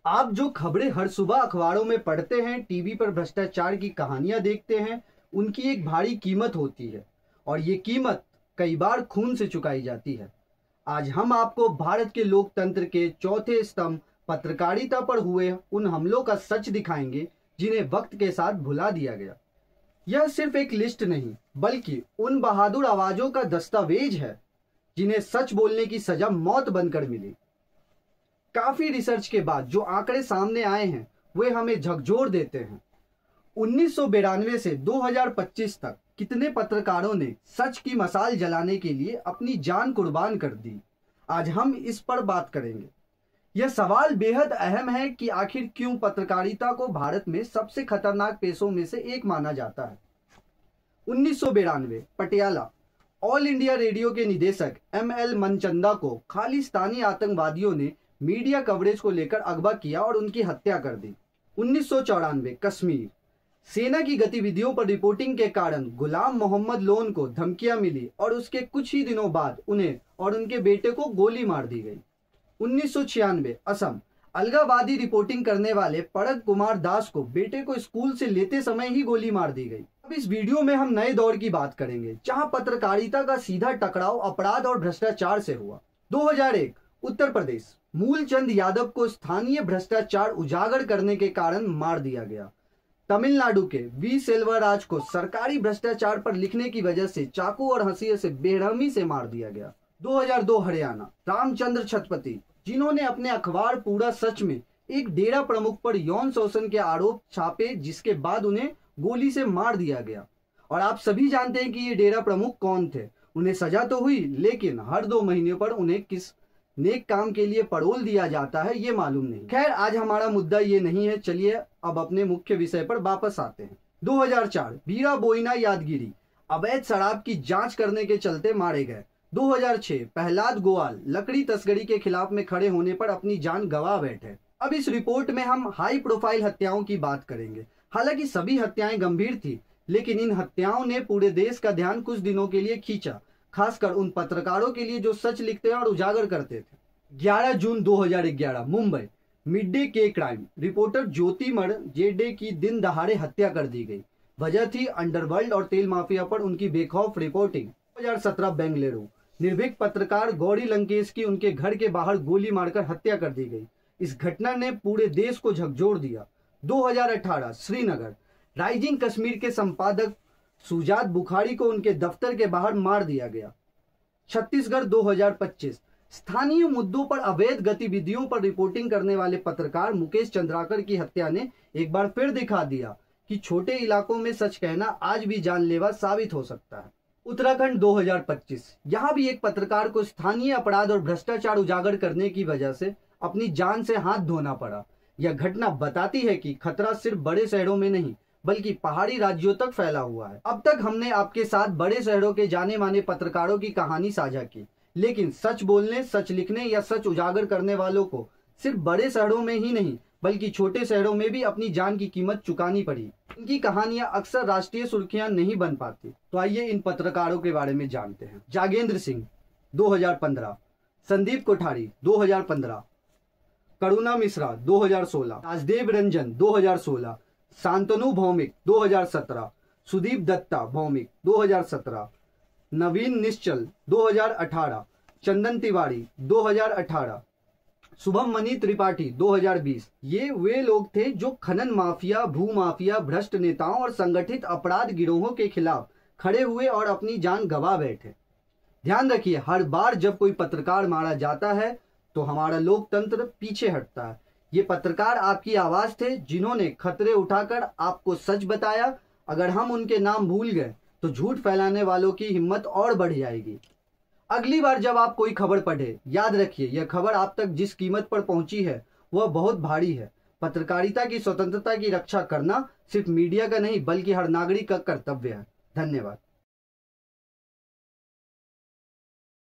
आप जो खबरें हर सुबह अखबारों में पढ़ते हैं, टीवी पर भ्रष्टाचार की कहानियां देखते हैं, उनकी एक भारी कीमत होती है और ये कीमत कई बार खून से चुकाई जाती है। आज हम आपको भारत के लोकतंत्र के चौथे स्तंभ पत्रकारिता पर हुए उन हमलों का सच दिखाएंगे जिन्हें वक्त के साथ भुला दिया गया। यह सिर्फ एक लिस्ट नहीं, बल्कि उन बहादुर आवाजों का दस्तावेज है जिन्हें सच बोलने की सजा मौत बनकर मिली। काफी रिसर्च के बाद जो आंकड़े सामने आए हैं वे हमें झकझोर देते हैं। 1992 से 2025 तक कितने पत्रकारों ने सच की मशाल जलाने के लिए अपनी जान कुर्बान कर दी, आज हम इस पर बात करेंगे। यह सवाल बेहद अहम है कि आखिर क्यों पत्रकारिता को भारत में सबसे खतरनाक पेशों में से एक माना जाता है। 1992 पटियाला ऑल इंडिया रेडियो के निदेशक ML मनचंदा को खालिस्तानी आतंकवादियों ने मीडिया कवरेज को लेकर अगवा किया और उनकी हत्या कर दी। 1994 कश्मीर सेना की गतिविधियों पर रिपोर्टिंग के कारण गुलाम मोहम्मद लोन को धमकियां मिली और उसके कुछ ही दिनों बाद उन्हें और उनके बेटे को गोली मार दी गई। 1996 असम अलगावादी रिपोर्टिंग करने वाले पड़क कुमार दास को बेटे को स्कूल से लेते समय ही गोली मार दी गई। अब इस वीडियो में हम नए दौर की बात करेंगे जहां पत्रकारिता का सीधा टकराव अपराध और भ्रष्टाचार से हुआ। 2001 उत्तर प्रदेश मूलचंद यादव को स्थानीय भ्रष्टाचार उजागर करने के कारण मार दिया गया। तमिलनाडु के वी सेल्वराज को सरकारी भ्रष्टाचार पर लिखने की वजह से चाकू और हंसिये से बेरहमी से मार दिया गया। 2002 हरियाणा रामचंद्र छत्रपति, जिन्होंने अपने अखबार पूरा सच में एक डेरा प्रमुख पर यौन शोषण के आरोप छापे, जिसके बाद उन्हें गोली से मार दिया गया। और आप सभी जानते हैं कि ये डेरा प्रमुख कौन थे। उन्हें सजा तो हुई, लेकिन हर 2 महीने पर उन्हें किस नेक काम के लिए परोल दिया जाता है ये मालूम नहीं। खैर, आज हमारा मुद्दा ये नहीं है। चलिए अब अपने मुख्य विषय पर वापस आते हैं। 2004 वीरा बोइना यादगिरी अवैध शराब की जांच करने के चलते मारे गए। 2006 प्रहलाद गोवाल लकड़ी तस्करी के खिलाफ में खड़े होने पर अपनी जान गंवा बैठे। अब इस रिपोर्ट में हम हाई प्रोफाइल हत्याओं की बात करेंगे। हालांकि सभी हत्याएं गंभीर थी, लेकिन इन हत्याओं ने पूरे देश का ध्यान कुछ दिनों के लिए खींचा, खासकर उन पत्रकारों के लिए जो सच लिखते और उजागर करते थे। 11 जून 2011 मुंबई मिड डे के क्राइम रिपोर्टर ज्योतिमण जेडे की दिन दहाड़े हत्या कर दी गई। वजह थी अंडरवर्ल्ड और तेल माफिया पर उनकी बेखौफ रिपोर्टिंग। 2017 बेंगलुरु निर्भीक पत्रकार गौरी लंकेश की उनके घर के बाहर गोली मारकर हत्या कर दी गई। इस घटना ने पूरे देश को झकझोर दिया। 2018 श्रीनगर राइजिंग कश्मीर के संपादक सुजात बुखारी को उनके दफ्तर के बाहर मार दिया गया। छत्तीसगढ़ 2025 स्थानीय मुद्दों पर अवैध गतिविधियों पर रिपोर्टिंग करने वाले पत्रकार मुकेश चंद्राकर की हत्या ने एक बार फिर दिखा दिया कि छोटे इलाकों में सच कहना आज भी जानलेवा साबित हो सकता है। उत्तराखंड 2025 यहां भी एक पत्रकार को स्थानीय अपराध और भ्रष्टाचार उजागर करने की वजह से अपनी जान से हाथ धोना पड़ा। यह घटना बताती है कि खतरा सिर्फ बड़े शहरों में नहीं, बल्कि पहाड़ी राज्यों तक फैला हुआ है। अब तक हमने आपके साथ बड़े शहरों के जाने माने पत्रकारों की कहानी साझा की, लेकिन सच बोलने, सच लिखने या सच उजागर करने वालों को सिर्फ बड़े शहरों में ही नहीं, बल्कि छोटे शहरों में भी अपनी जान की कीमत चुकानी पड़ी। इनकी कहानियां अक्सर राष्ट्रीय सुर्खियां नहीं बन पाती। तो आइए इन पत्रकारों के बारे में जानते हैं। जागेंद्र सिंह 2015, संदीप कोठारी 2015, करुणा मिश्रा 2016, राजदेव रंजन 2016, शांतनु भौमिक 2017, सुदीप दत्ता भौमिक 2017, नवीन निश्चल 2018, चंदन तिवारी 2018, शुभम मनी त्रिपाठी 2020। ये वे लोग थे जो खनन माफिया, भू माफिया, भ्रष्ट नेताओं और संगठित अपराध गिरोहों के खिलाफ खड़े हुए और अपनी जान गंवा बैठे। ध्यान रखिए, हर बार जब कोई पत्रकार मारा जाता है तो हमारा लोकतंत्र पीछे हटता है। ये पत्रकार आपकी आवाज थे, जिन्होंने खतरे उठाकर आपको सच बताया। अगर हम उनके नाम भूल गए तो झूठ फैलाने वालों की हिम्मत और बढ़ जाएगी। अगली बार जब आप कोई खबर पढ़े, याद रखिए यह खबर आप तक जिस कीमत पर पहुंची है वह बहुत भारी है। पत्रकारिता की स्वतंत्रता की रक्षा करना सिर्फ मीडिया का नहीं, बल्कि हर नागरिक का कर्तव्य है। धन्यवाद।